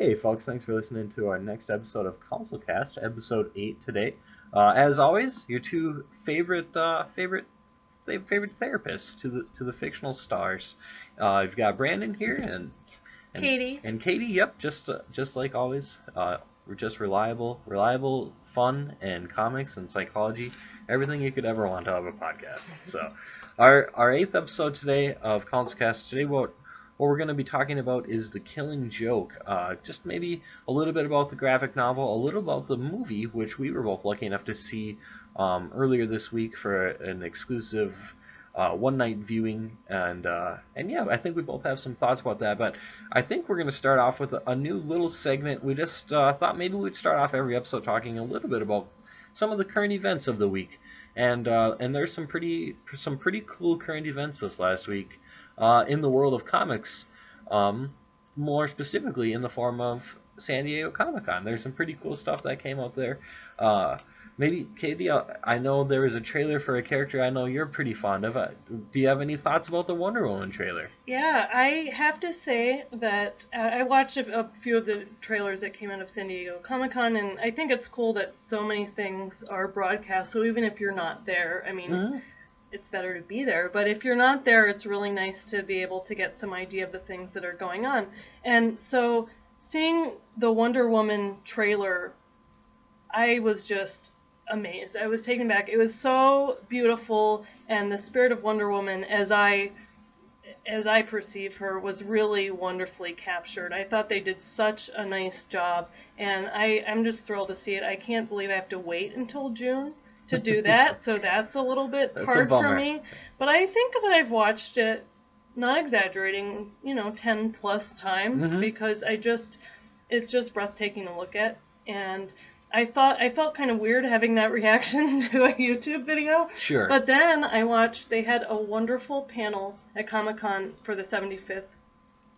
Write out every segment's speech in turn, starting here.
Hey folks, thanks for listening to our next episode of CounselCast, episode 8 today. As always, your two favorite therapists to the fictional stars. You've got Brandon here and Katie. and Katie. Yep, just like always. We're just reliable fun and comics and psychology, everything you could ever want out of a podcast. So, our eighth episode today of CounselCast. Today, what we're going to be talking about is The Killing Joke. Just maybe a little bit about the graphic novel, a little about the movie, which we were both lucky enough to see earlier this week for an exclusive one-night viewing. And yeah, I think we both have some thoughts about that. But I think we're going to start off with a new little segment. We just thought maybe we'd start off every episode talking a little bit about some of the current events of the week. And there's some pretty cool current events this last week. In the world of comics, more specifically in the form of San Diego Comic-Con. There's some pretty cool stuff that came out there. Maybe, Katie, I know there was a trailer for a character I know you're pretty fond of. Do you have any thoughts about the Wonder Woman trailer? Yeah, I have to say that I watched a few of the trailers that came out of San Diego Comic-Con, and I think it's cool that so many things are broadcast, so even if you're not there, I mean, it's better to be there. But if you're not there, it's really nice to be able to get some idea of the things that are going on. And so seeing the Wonder Woman trailer, I was just amazed. I was taken back. It was so beautiful, and the spirit of Wonder Woman, as I perceive her, was really wonderfully captured. I thought they did such a nice job, and I'm just thrilled to see it. I can't believe I have to wait until June to do that, so that's a little bit hard for me. But I think that I've watched it, not exaggerating, 10 plus times, because it's just breathtaking to look at. And I felt kind of weird having that reaction to a YouTube video. Sure. But then they had a wonderful panel at Comic-Con for the 75th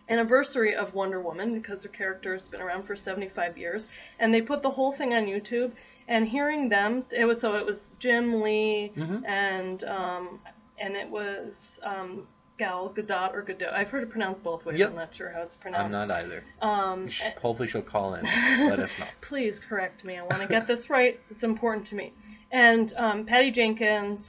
anniversary of Wonder Woman, because her character has been around for 75 years, and they put the whole thing on YouTube. And hearing them, it was Jim Lee and it was Gal Gadot or Gadot. I've heard it pronounced both ways. Yep. I'm not sure how it's pronounced. I'm not either. Hopefully she'll call in. Let us know. Please correct me. I want to get this right. It's important to me. And Patty Jenkins,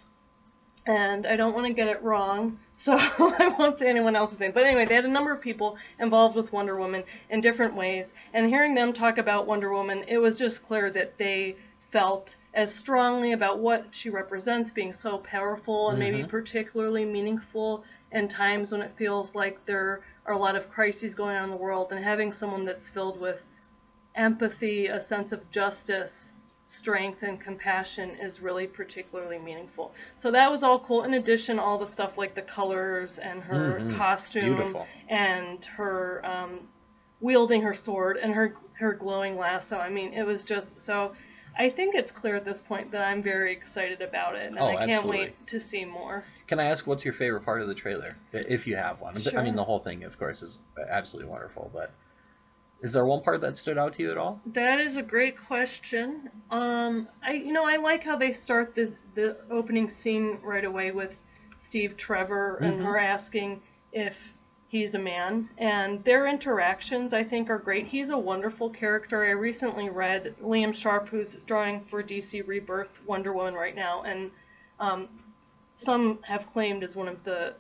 and I don't want to get it wrong, so I won't say anyone else's name. But anyway, they had a number of people involved with Wonder Woman in different ways. And hearing them talk about Wonder Woman, it was just clear that they felt as strongly about what she represents, being so powerful and maybe particularly meaningful in times when it feels like there are a lot of crises going on in the world, and having someone that's filled with empathy, a sense of justice, strength, and compassion is really particularly meaningful. So that was all cool. In addition, all the stuff like the colors and her costume. Beautiful. And her wielding her sword and her glowing lasso. I mean, it was just so... I think it's clear at this point that I'm very excited about it, and I can't wait to see more. Can I ask what's your favorite part of the trailer, if you have one? Sure. I mean, the whole thing, of course, is absolutely wonderful, but is there one part that stood out to you at all? That is a great question. I like how they start the opening scene right away with Steve Trevor and her asking if he's a man, and their interactions, I think, are great. He's a wonderful character. I recently read Liam Sharp, who's drawing for DC Rebirth Wonder Woman right now, and some have claimed as one of the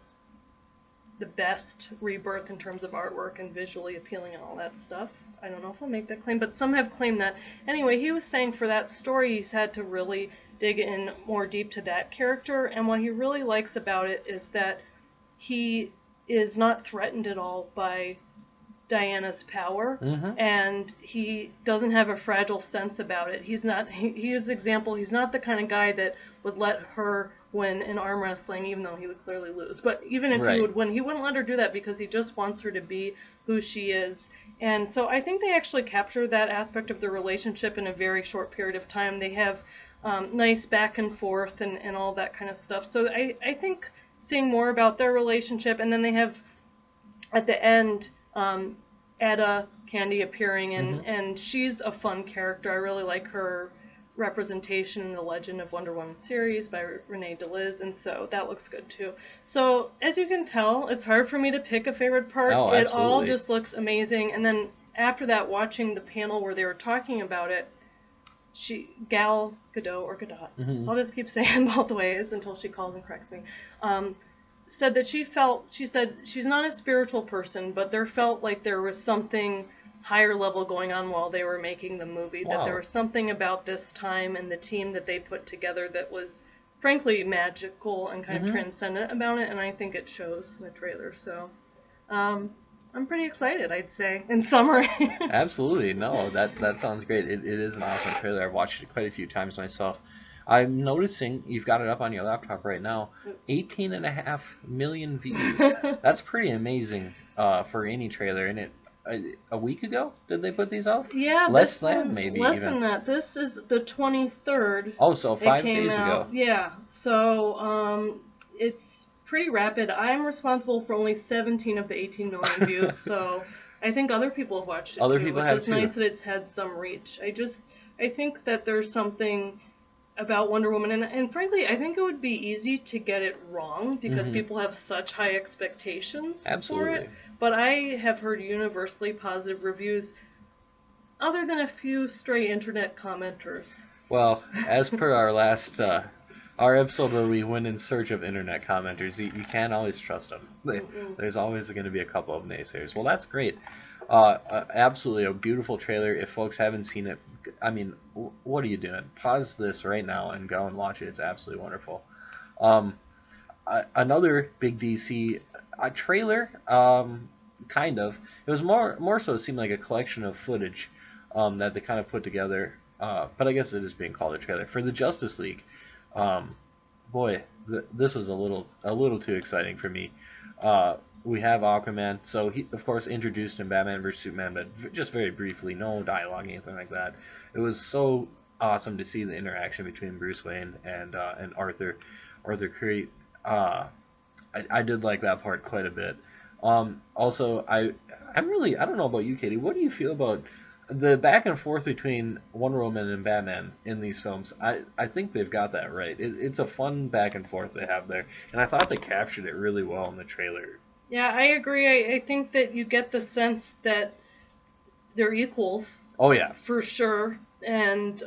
best Rebirth in terms of artwork and visually appealing and all that stuff. I don't know if I'll make that claim, but some have claimed that. Anyway, he was saying for that story he's had to really dig in more deep to that character, and what he really likes about it is that he is not threatened at all by Diana's power, and he doesn't have a fragile sense about it. He's not, he is example, he's not the kind of guy that would let her win in arm wrestling, even though he would clearly lose. But even if he would win, he wouldn't let her do that because he just wants her to be who she is. And so I think they actually capture that aspect of the relationship in a very short period of time. They have nice back and forth and all that kind of stuff. So I think seeing more about their relationship, and then they have at the end Etta Candy appearing, and she's a fun character. I really like her representation in the Legend of Wonder Woman series by Renee DeLiz, and so that looks good too. So as you can tell, it's hard for me to pick a favorite part. Oh, it all just looks amazing. And then after that, watching the panel where they were talking about it, Gal Gadot or Gadot, I'll just keep saying both ways until she calls and corrects me, said that she said she's not a spiritual person, but there felt like there was something higher level going on while they were making the movie, that there was something about this time and the team that they put together that was frankly magical and kind of transcendent about it, and I think it shows in the trailer. So I'm pretty excited, I'd say, in summary. Absolutely. No, that sounds great. It is an awesome trailer. I've watched it quite a few times myself. I'm noticing you've got it up on your laptop right now. 18.5 million views. That's pretty amazing for any trailer. And a week ago, did they put these out? Yeah, less than that. This is the 23rd. Oh, so 5 days ago. Yeah. So it's pretty rapid. I'm responsible for only 17 of the 18 million views. So I think other people have watched it other too, people which have is too. nice that it's had some reach. I think that there's something about Wonder Woman, and frankly, I think it would be easy to get it wrong because people have such high expectations for it. But I have heard universally positive reviews, other than a few stray internet commenters. Well, as per our last our episode where we went in search of internet commenters, you can't always trust them. There's always going to be a couple of naysayers. Well, that's great. Absolutely a beautiful trailer. If folks haven't seen it, I mean, what are you doing? Pause this right now and go and watch it. It's absolutely wonderful. Another big DC trailer, kind of. It was more so it seemed like a collection of footage that they kind of put together. But I guess it is being called a trailer for the Justice League. Boy, this was a little too exciting for me. We have Aquaman, so he, of course, introduced in Batman vs Superman, but just very briefly, no dialogue, anything like that. It was so awesome to see the interaction between Bruce Wayne and Arthur Curry. I did like that part quite a bit. Also, I don't know about you, Katie. What do you feel about the back and forth between Wonder Woman and Batman in these films? I think they've got that right. It's a fun back and forth they have there, and I thought they captured it really well in the trailer. Yeah, I agree. I think that you get the sense that they're equals. Oh yeah, for sure, and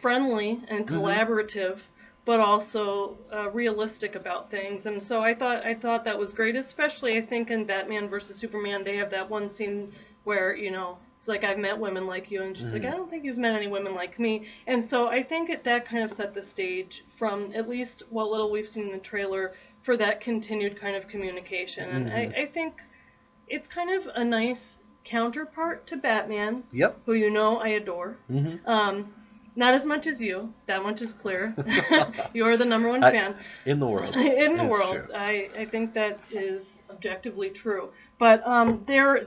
friendly and collaborative, but also realistic about things. And so I thought that was great, especially I think in Batman vs Superman they have that one scene where it's like, I've met women like you, and she's like, I don't think you've met any women like me. And so I think that kind of set the stage from at least what little we've seen in the trailer for that continued kind of communication. And I think it's kind of a nice counterpart to Batman, who I adore. Not as much as you. That much is clear. You're the number one fan in the world. In the world, true. I think that is objectively true. But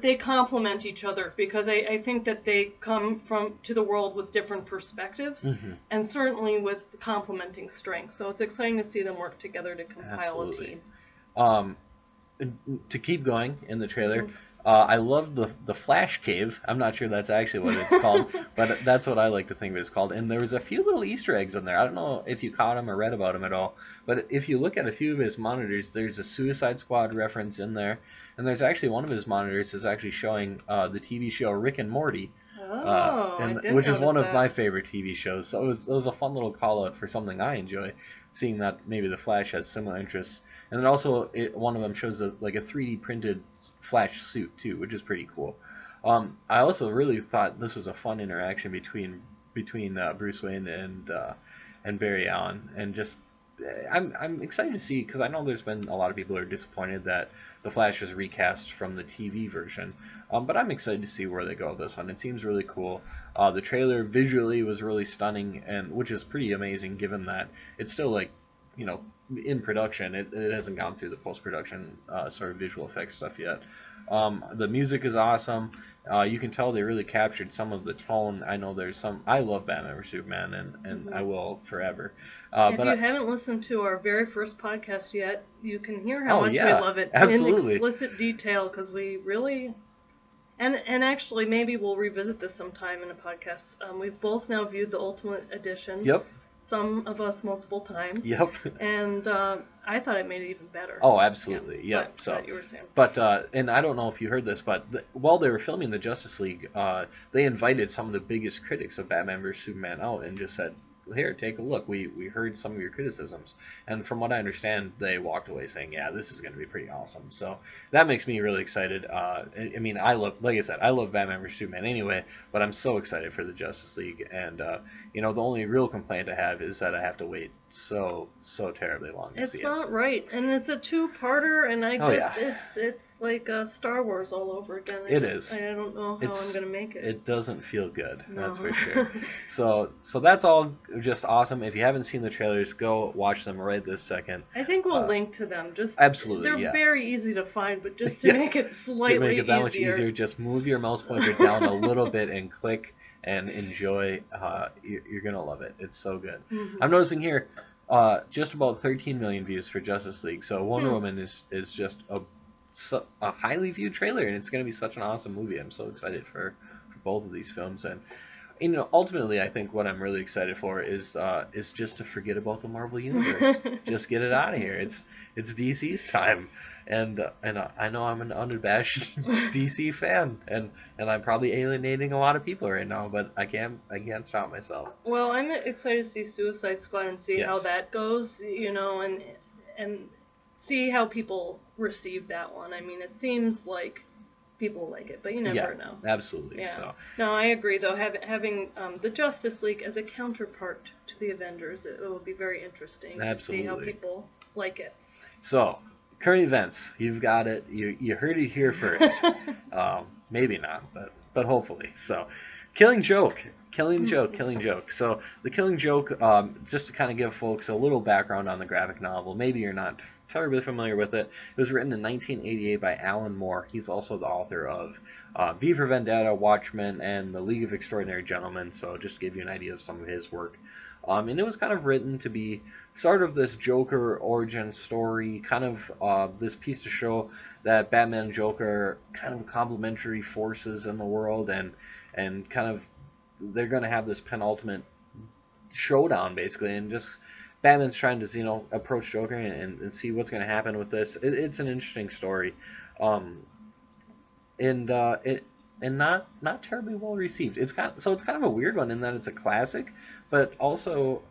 they complement each other because I think that they come to the world with different perspectives and certainly with complementing strengths. So it's exciting to see them work together to compile a team. To keep going in the trailer. I love the Flash Cave. I'm not sure that's actually what it's called, but that's what I like to think of it's called. And there was a few little Easter eggs in there. I don't know if you caught them or read about them at all, but if you look at a few of his monitors, there's a Suicide Squad reference in there, and there's actually one of his monitors is actually showing the TV show Rick and Morty, which is one of my favorite TV shows. So it was a fun little call out for something I enjoy, seeing that maybe the Flash has similar interests. And then also, one of them shows like a 3D printed Flash suit too, which is pretty cool. I also really thought this was a fun interaction between Bruce Wayne and Barry Allen, and just I'm excited to see, because I know there's been a lot of people who are disappointed that the Flash is recast from the TV version, but I'm excited to see where they go with this one. It seems really cool. The trailer visually was really stunning, and which is pretty amazing given that it's still like, in production. It hasn't gone through the post-production sort of visual effects stuff yet. The music is awesome. You can tell they really captured some of the tone. I know there's some. I love Batman vs Superman, and I will forever. If you haven't listened to our very first podcast yet, you can hear how much we love it absolutely. In explicit detail, because we really. And actually, maybe we'll revisit this sometime in a podcast. We've both now viewed the Ultimate Edition. Yep. some of us multiple times. Yep. And I thought it made it even better. Oh, absolutely. Yeah. Yep. So, But you were saying. but and I don't know if you heard this, but while they were filming the Justice League, they invited some of the biggest critics of Batman vs Superman out and just said, "Here, take a look. We heard some of your criticisms," and from what I understand, they walked away saying, "Yeah, this is going to be pretty awesome." So that makes me really excited. I mean, like I said, I love Batman vs Superman anyway, but I'm so excited for the Justice League, and the only real complaint I have is that I have to wait so terribly long to see it. It's not right, and it's a two-parter, and it's like Star Wars all over again. I don't know how I'm gonna make it. It doesn't feel good, No. that's for sure. So that's all just awesome. If you haven't seen the trailers, go watch them right this second. I think we'll link to them. Absolutely, they're very easy to find, but just to make it slightly to make it that much easier, just move your mouse pointer down a little bit and click and enjoy. You're gonna love it. It's so good. Mm-hmm. I'm noticing here, just about 13 million views for Justice League. So Wonder Woman is just a highly viewed trailer, and it's gonna be such an awesome movie. I'm so excited for both of these films, and ultimately, I think what I'm really excited for is just to forget about the Marvel Universe. Just get it out of here. It's DC's time, and I know I'm an unabashed DC fan, and I'm probably alienating a lot of people right now, but I can't stop myself. Well, I'm excited to see Suicide Squad and see how that goes, and see how people receive that one. I mean, it seems like people like it, but you never know. Absolutely. Yeah. So. No, I agree though. Having the Justice League as a counterpart to the Avengers, it will be very interesting to see how people like it. So, current events. You've got it. You heard it here first. Maybe not, but hopefully. So, Killing Joke. So, the Killing Joke. Just to kind of give folks a little background on the graphic novel. Maybe you're not terribly familiar with it. It was written in 1988 by Alan Moore. He's also the author of V for Vendetta, Watchmen, and The League of Extraordinary Gentlemen, so just to give you an idea of some of his work. And it was kind of written to be sort of this Joker origin story, kind of this piece to show that Batman and Joker are kind of complementary forces in the world, and kind of they're going to have this penultimate showdown, basically, and just Batman's trying to, approach Joker and see what's going to happen with this. It's an interesting story, and not terribly well received. It's kind of a weird one in that it's a classic, but also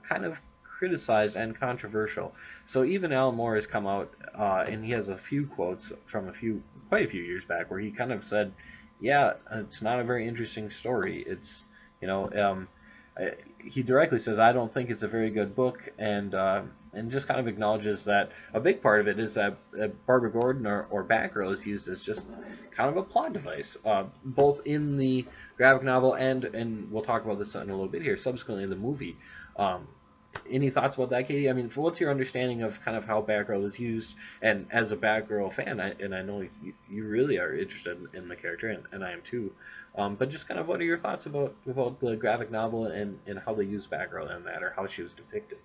kind of criticized and controversial. So even Alan Moore has come out, and he has a few quotes from quite a few years back where he kind of said, "Yeah, it's not a very interesting story. It's he directly says, I don't think it's a very good book, and just kind of acknowledges that a big part of it is that Barbara Gordon or Batgirl is used as just kind of a plot device, both in the graphic novel and we'll talk about this in a little bit here, subsequently in the movie. Any thoughts about that, Katie? I mean, what's your understanding of kind of how Batgirl is used? And as a Batgirl fan, I know you really are interested in the character, and I am too. But just kind of what are your thoughts about the graphic novel and how they use Batgirl in that, or how she was depicted?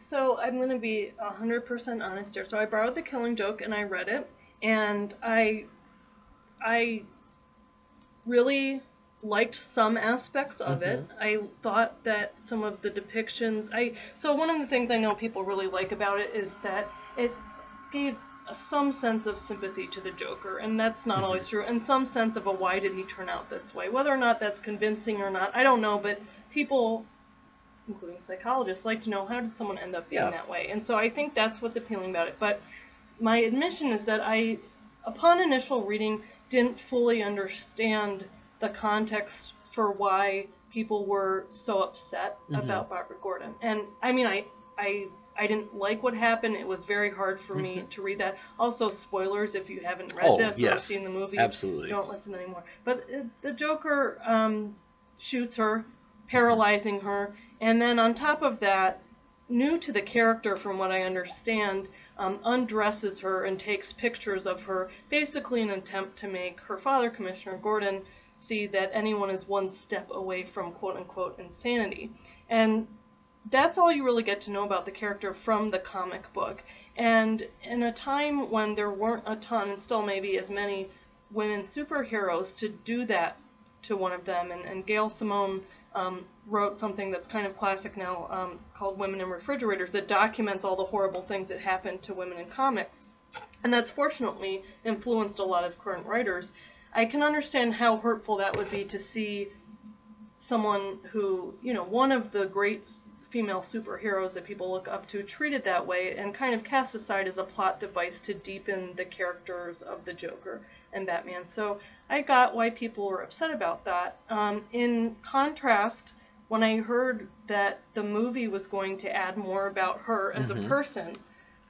So I'm going to be 100% honest here. So I borrowed The Killing Joke and I read it, and I really liked some aspects of it. I thought that some of the depictions, so one of the things I know people really like about it is that it gave some sense of sympathy to the Joker, and that's not always true, and some sense of a why did he turn out this way. Whether or not that's convincing or not, I don't know, but people, including psychologists, like to know how did someone end up being that way. And so I think that's what's appealing about it. But my admission is that I, upon initial reading, didn't fully understand the context for why people were so upset about Barbara Gordon. And I mean, I didn't like what happened. It was very hard for me to read that. Also, spoilers if you haven't read this or seen the movie. Absolutely. Don't listen anymore. But the Joker shoots her, paralyzing her, and then on top of that, new to the character from what I understand, undresses her and takes pictures of her, basically in an attempt to make her father, Commissioner Gordon, see that anyone is one step away from quote-unquote insanity. And that's all you really get to know about the character from the comic book. And in a time when there weren't a ton, and still maybe as many women superheroes, to do that to one of them, and Gail Simone wrote something that's kind of classic now called Women in Refrigerators that documents all the horrible things that happen to women in comics. And that's fortunately influenced a lot of current writers. I can understand how hurtful that would be to see someone who, one of the great female superheroes that people look up to treated that way and kind of cast aside as a plot device to deepen the characters of the Joker and Batman. So I got why people were upset about that. In contrast, when I heard that the movie was going to add more about her as a person,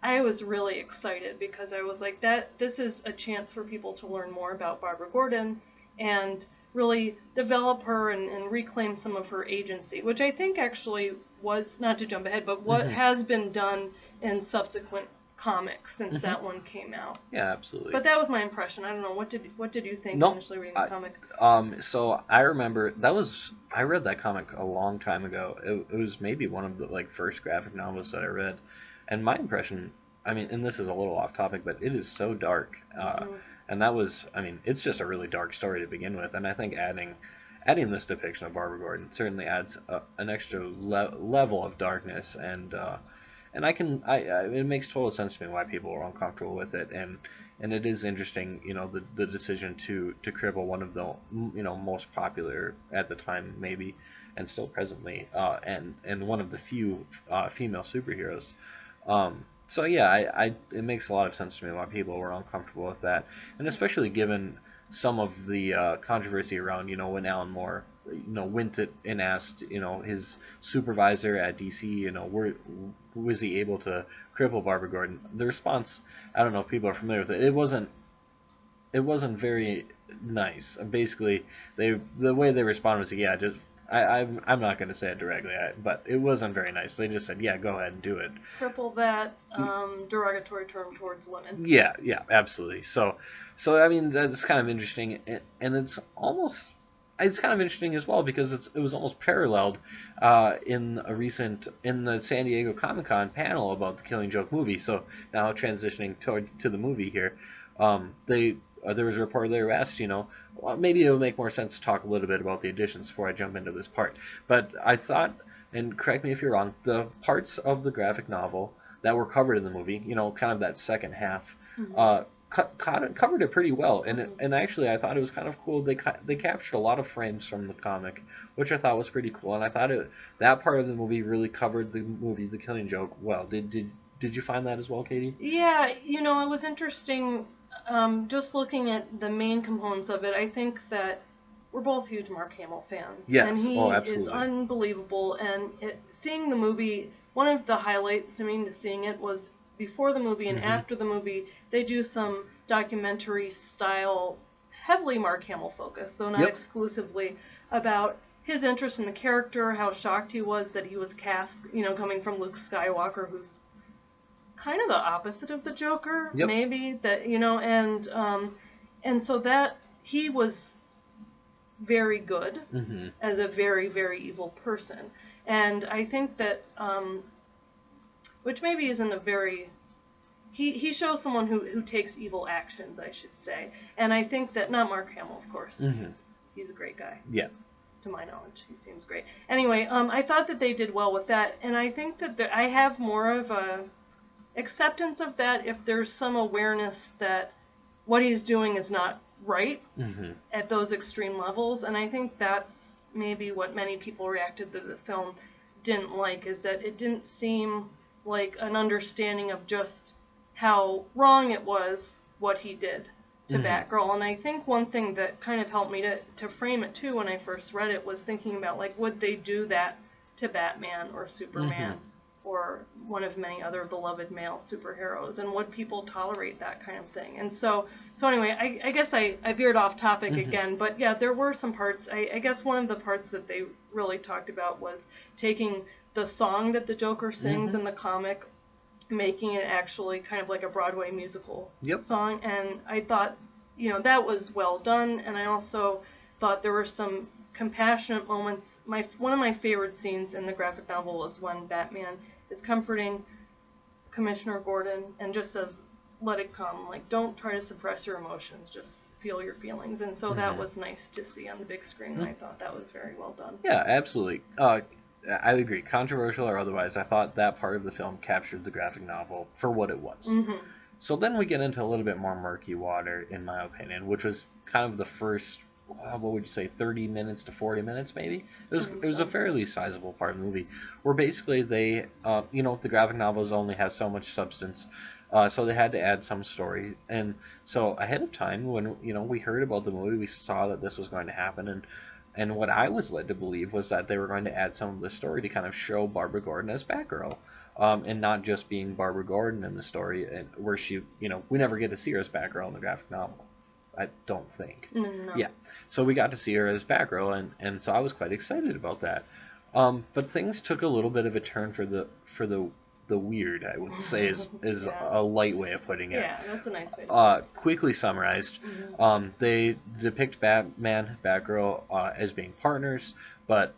I was really excited because I was like, this is a chance for people to learn more about Barbara Gordon and really develop her and reclaim some of her agency, which I think actually was, not to jump ahead, but what has been done in subsequent comics since that one came out. Yeah, absolutely. But that was my impression. I don't know, what did you think initially reading the comic? So I remember I read that comic a long time ago. It was maybe one of the first graphic novels that I read, and my impression, and this is a little off topic, but it is so dark. And that was, it's just a really dark story to begin with, and I think adding this depiction of Barbara Gordon certainly adds an extra level of darkness, and it makes total sense to me why people are uncomfortable with it, and it is interesting, the decision to cripple one of the most popular at the time maybe, and still presently, and one of the few female superheroes. So yeah, it makes a lot of sense to me why people were uncomfortable with that, and especially given some of the controversy around, when Alan Moore, went it and asked, his supervisor at DC, was he able to cripple Barbara Gordon? The response, I don't know if people are familiar with it. It wasn't very nice. Basically, the way they responded was, yeah, just. I'm not going to say it directly, but it wasn't very nice. They just said, yeah, go ahead and do it. Cripple that derogatory term towards women. Yeah, absolutely. So that's kind of interesting, and it's kind of interesting as well because it was almost paralleled in the San Diego Comic-Con panel about the Killing Joke movie. So now transitioning to the movie here, there was a reporter there who asked, well, maybe it would make more sense to talk a little bit about the additions before I jump into this part. But I thought, and correct me if you're wrong, the parts of the graphic novel that were covered in the movie, kind of that second half, covered it pretty well. And actually, I thought it was kind of cool. They captured a lot of frames from the comic, which I thought was pretty cool. And I thought that part of the movie really covered the movie, The Killing Joke, well. Did you find that as well, Katie? Yeah, it was interesting. Just looking at the main components of it, I think that we're both huge Mark Hamill fans. Yes, and he absolutely. is unbelievable. And seeing the movie, one of the highlights to me to seeing it was before the movie and after the movie, they do some documentary style, heavily Mark Hamill focused, though not exclusively, about his interest in the character, how shocked he was that he was cast, coming from Luke Skywalker, who's kind of the opposite of the Joker, maybe, that, and so that he was very good as a very, very evil person. And I think that, which maybe isn't a very, he shows someone who takes evil actions, I should say. And I think that, not Mark Hamill, of course. He's a great guy. Yeah. To my knowledge, he seems great. Anyway, I thought that they did well with that, and I think that I have more of a acceptance of that if there's some awareness that what he's doing is not right at those extreme levels. And I think that's maybe what many people reacted to the film didn't like, is that it didn't seem like an understanding of just how wrong it was what he did to Batgirl. And I think one thing that kind of helped me to frame it too when I first read it was thinking about, would they do that to Batman or Superman or one of many other beloved male superheroes, and would people tolerate that kind of thing? And so anyway, I guess I veered off topic again, but yeah, there were some parts. I guess one of the parts that they really talked about was taking the song that the Joker sings in the comic, making it actually kind of like a Broadway musical song, and I thought, that was well done. And I also thought there were some compassionate moments. One of my favorite scenes in the graphic novel is when Batman is comforting Commissioner Gordon and just says, let it come. Like, don't try to suppress your emotions. Just feel your feelings. And so that was nice to see on the big screen. I thought that was very well done. Yeah, absolutely. I agree. Controversial or otherwise, I thought that part of the film captured the graphic novel for what it was. So then we get into a little bit more murky water, in my opinion, which was kind of the first, what would you say, 30 minutes to 40 minutes, maybe? It was a fairly sizable part of the movie, where basically they, the graphic novels only has so much substance, so they had to add some story. And so ahead of time, when, we heard about the movie, we saw that this was going to happen, and what I was led to believe was that they were going to add some of the story to kind of show Barbara Gordon as Batgirl. And not just being Barbara Gordon in the story, and where she, we never get to see her as Batgirl in the graphic novel. I don't think. No. Yeah. So we got to see her as Batgirl, and so I was quite excited about that. But things took a little bit of a turn for the weird, I would say, is a light way of putting it. Yeah, that's a nice way to quickly summarized, they depict Batman, Batgirl as being partners, but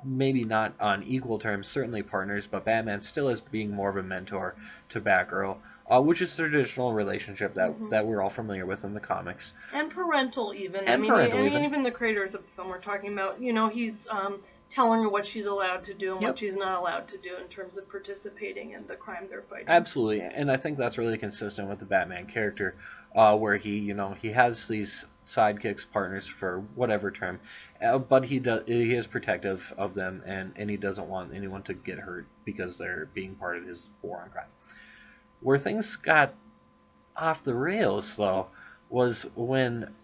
maybe not on equal terms, certainly partners, but Batman still as being more of a mentor to Batgirl, which is the traditional relationship that we're all familiar with in the comics. And parental even. And even the creators of the film were talking about, he's telling her what she's allowed to do and what she's not allowed to do in terms of participating in the crime they're fighting. Absolutely, and I think that's really consistent with the Batman character, where he has these sidekicks, partners for whatever term, but he is protective of them, and he doesn't want anyone to get hurt because they're being part of his war on crime. Where things got off the rails, though, was when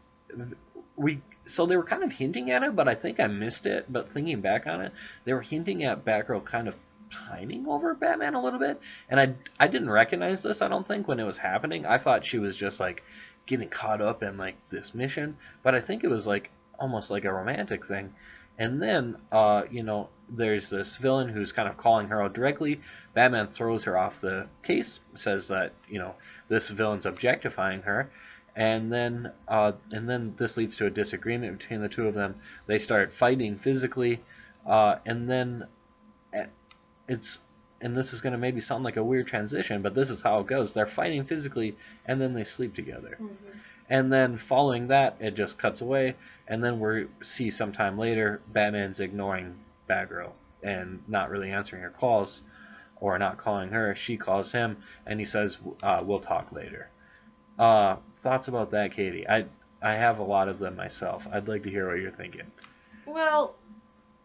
so they were kind of hinting at it, but I think I missed it. But thinking back on it, they were hinting at Batgirl kind of pining over Batman a little bit, and I didn't recognize this, I don't think, when it was happening. I thought she was just like getting caught up in like this mission, but I think it was like almost like a romantic thing. And then there's this villain who's kind of calling her out directly. Batman throws her off the case, says that this villain's objectifying her, and then this leads to a disagreement between the two of them. They start fighting physically, and then and this is going to maybe sound like a weird transition, but this is how it goes. They're fighting physically, and then they sleep together. And then following that, it just cuts away, and then we see sometime later Batman's ignoring Batgirl and not really answering her calls, or not calling her. She calls him, and he says, "We'll talk later." Thoughts about that, Katie? I have a lot of them myself. I'd like to hear what you're thinking. Well,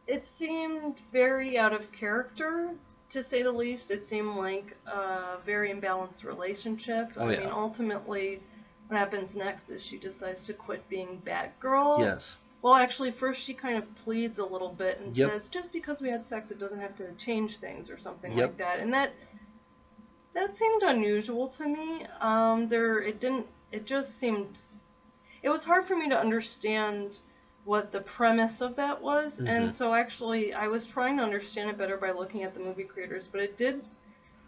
it seemed very out of character, to say the least. It seemed like a very imbalanced relationship. Oh, yeah. I mean, ultimately, what happens next is she decides to quit being Batgirl. Yes. Well, actually, first she kind of pleads a little bit and says, just because we had sex, it doesn't have to change things or something like that. And that seemed unusual to me. It was hard for me to understand what the premise of that was. And so actually, I was trying to understand it better by looking at the movie creators, but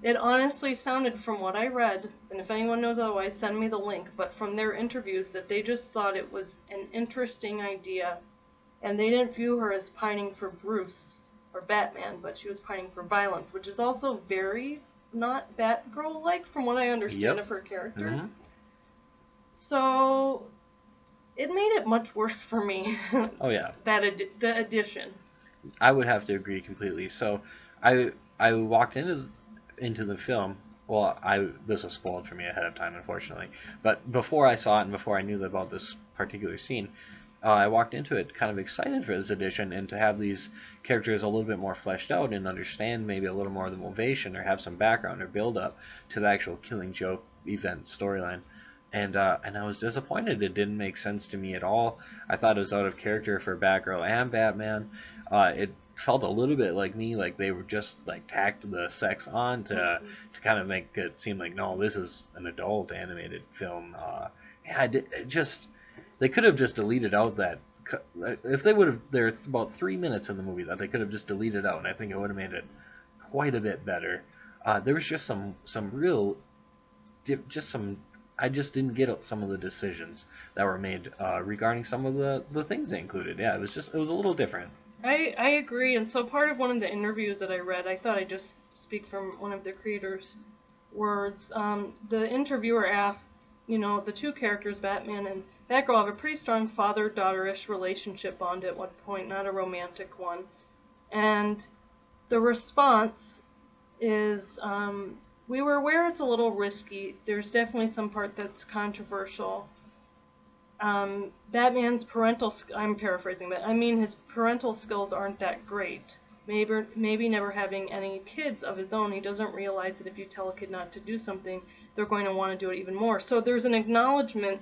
it honestly sounded, from what I read, and if anyone knows otherwise, send me the link, but from their interviews, that they just thought it was an interesting idea, and they didn't view her as pining for Bruce or Batman, but she was pining for violence, which is also very not Batgirl-like, from what I understand of her character. So it made it much worse for me. Oh yeah. The addition. I would have to agree completely. So I walked into the film. Well, this was spoiled for me ahead of time, unfortunately. But before I saw it and before I knew about this particular scene, I walked into it kind of excited for this edition and to have these characters a little bit more fleshed out and understand maybe a little more of the motivation or have some background or build up to the actual Killing Joke event storyline. And I was disappointed. It didn't make sense to me at all. I thought it was out of character for Batgirl and Batman. It felt a little bit like me, like they were just like tacked the sex on to kind of make it seem like, no, this is an adult animated film. They could have just deleted out that. If they would have, there's about 3 minutes in the movie that they could have just deleted out, and I think it would have made it quite a bit better. There was just some real, I just didn't get some of the decisions that were made regarding some of the things they included. Yeah, it was a little different. I agree, and so part of one of the interviews that I read, I thought I'd just speak from one of the creators. words. The interviewer asked, the two characters, Batman and Batgirl, have a pretty strong father-daughter-ish relationship bond at one point, not a romantic one. And the response is, we were aware it's a little risky. There's definitely some part that's controversial. Batman's I'm paraphrasing, but I mean his parental skills aren't that great. Maybe never having any kids of his own, he doesn't realize that if you tell a kid not to do something, they're going to want to do it even more. So there's an acknowledgement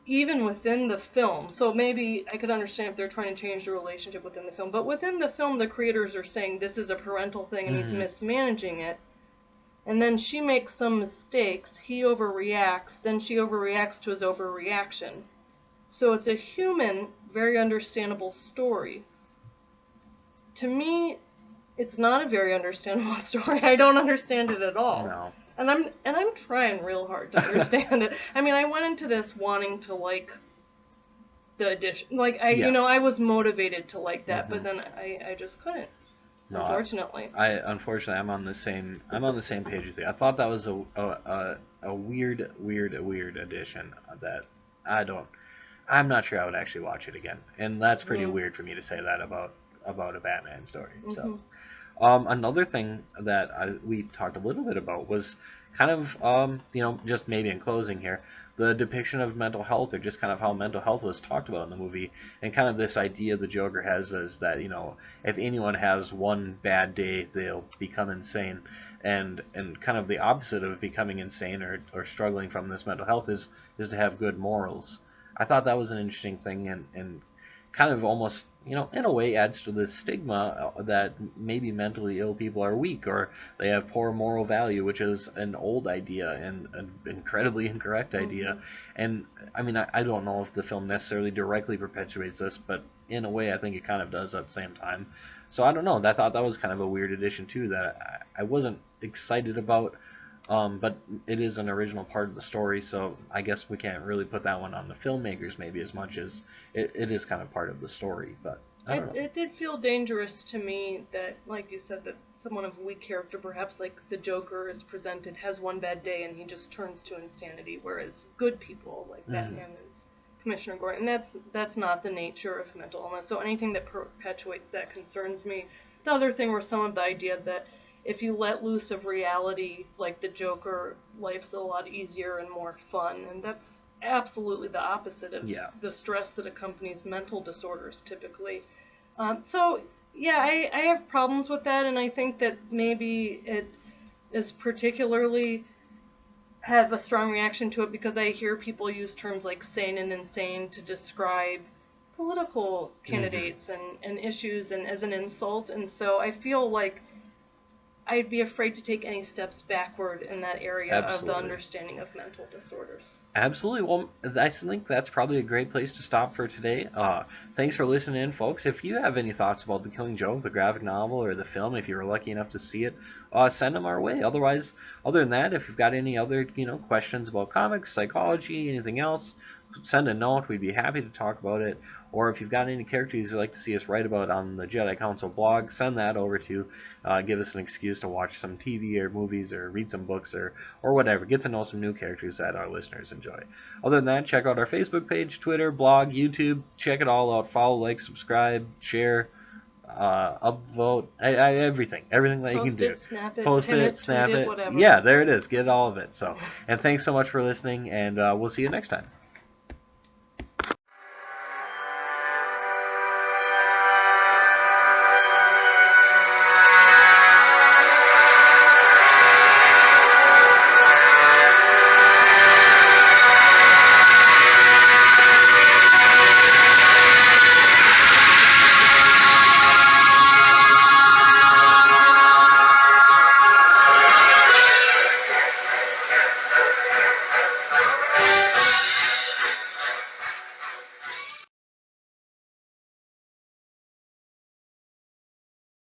even within the film. So maybe I could understand if they're trying to change the relationship within the film. But within the film, the creators are saying this is a parental thing and he's mismanaging it. And then she makes some mistakes, he overreacts, then she overreacts to his overreaction. So it's a human, very understandable story. To me, it's not a very understandable story. I don't understand it at all. No. And I'm trying real hard to understand it. I mean, I went into this wanting to like the edition. Like I was motivated to like that, but then I just couldn't. No, unfortunately. Unfortunately I'm on the same page as you. I thought that was a weird addition that I'm not sure I would actually watch it again. And that's pretty weird for me to say that about a Batman story. So another thing that we talked a little bit about was kind of, just maybe in closing here, the depiction of mental health, or just kind of how mental health was talked about in the movie, and kind of this idea the Joker has is that, if anyone has one bad day, they'll become insane. And kind of the opposite of becoming insane or struggling from this mental health is to have good morals. I thought that was an interesting thing, and kind of almost, in a way adds to the stigma that maybe mentally ill people are weak or they have poor moral value, which is an old idea and an incredibly incorrect idea. And I mean, I don't know if the film necessarily directly perpetuates this, but in a way I think it kind of does at the same time. So I don't know, I thought that was kind of a weird addition too that I wasn't excited about. But it is an original part of the story, so I guess we can't really put that one on the filmmakers maybe as much as it is kind of part of the story. But I don't know. It did feel dangerous to me that, like you said, that someone of a weak character, perhaps like the Joker is presented, has one bad day and he just turns to insanity, whereas good people like Batman and Commissioner Gordon, and that's not the nature of mental illness. So anything that perpetuates that concerns me. The other thing were some of the idea that if you let loose of reality, like the Joker, life's a lot easier and more fun, and that's absolutely the opposite of the stress that accompanies mental disorders typically. So, I have problems with that, and I think that maybe it is particularly have a strong reaction to it because I hear people use terms like sane and insane to describe political candidates and issues and as an insult, and so I feel like I'd be afraid to take any steps backward in that area of the understanding of mental disorders. Absolutely. Well, I think that's probably a great place to stop for today. Thanks for listening in, folks. If you have any thoughts about The Killing Joke, the graphic novel, or the film, if you were lucky enough to see it, send them our way. Other than that, if you've got any other questions about comics, psychology, anything else, send a note. We'd be happy to talk about it. Or if you've got any characters you'd like to see us write about on the Jedi Council blog, send that over to give us an excuse to watch some TV or movies or read some books or whatever. Get to know some new characters that our listeners enjoy. Other than that, check out our Facebook page, Twitter, blog, YouTube. Check it all out. Follow, like, subscribe, share, upvote, everything that you can do. Post it, snap it, whatever. Yeah, there it is. Get all of it. So, and thanks so much for listening, and we'll see you next time.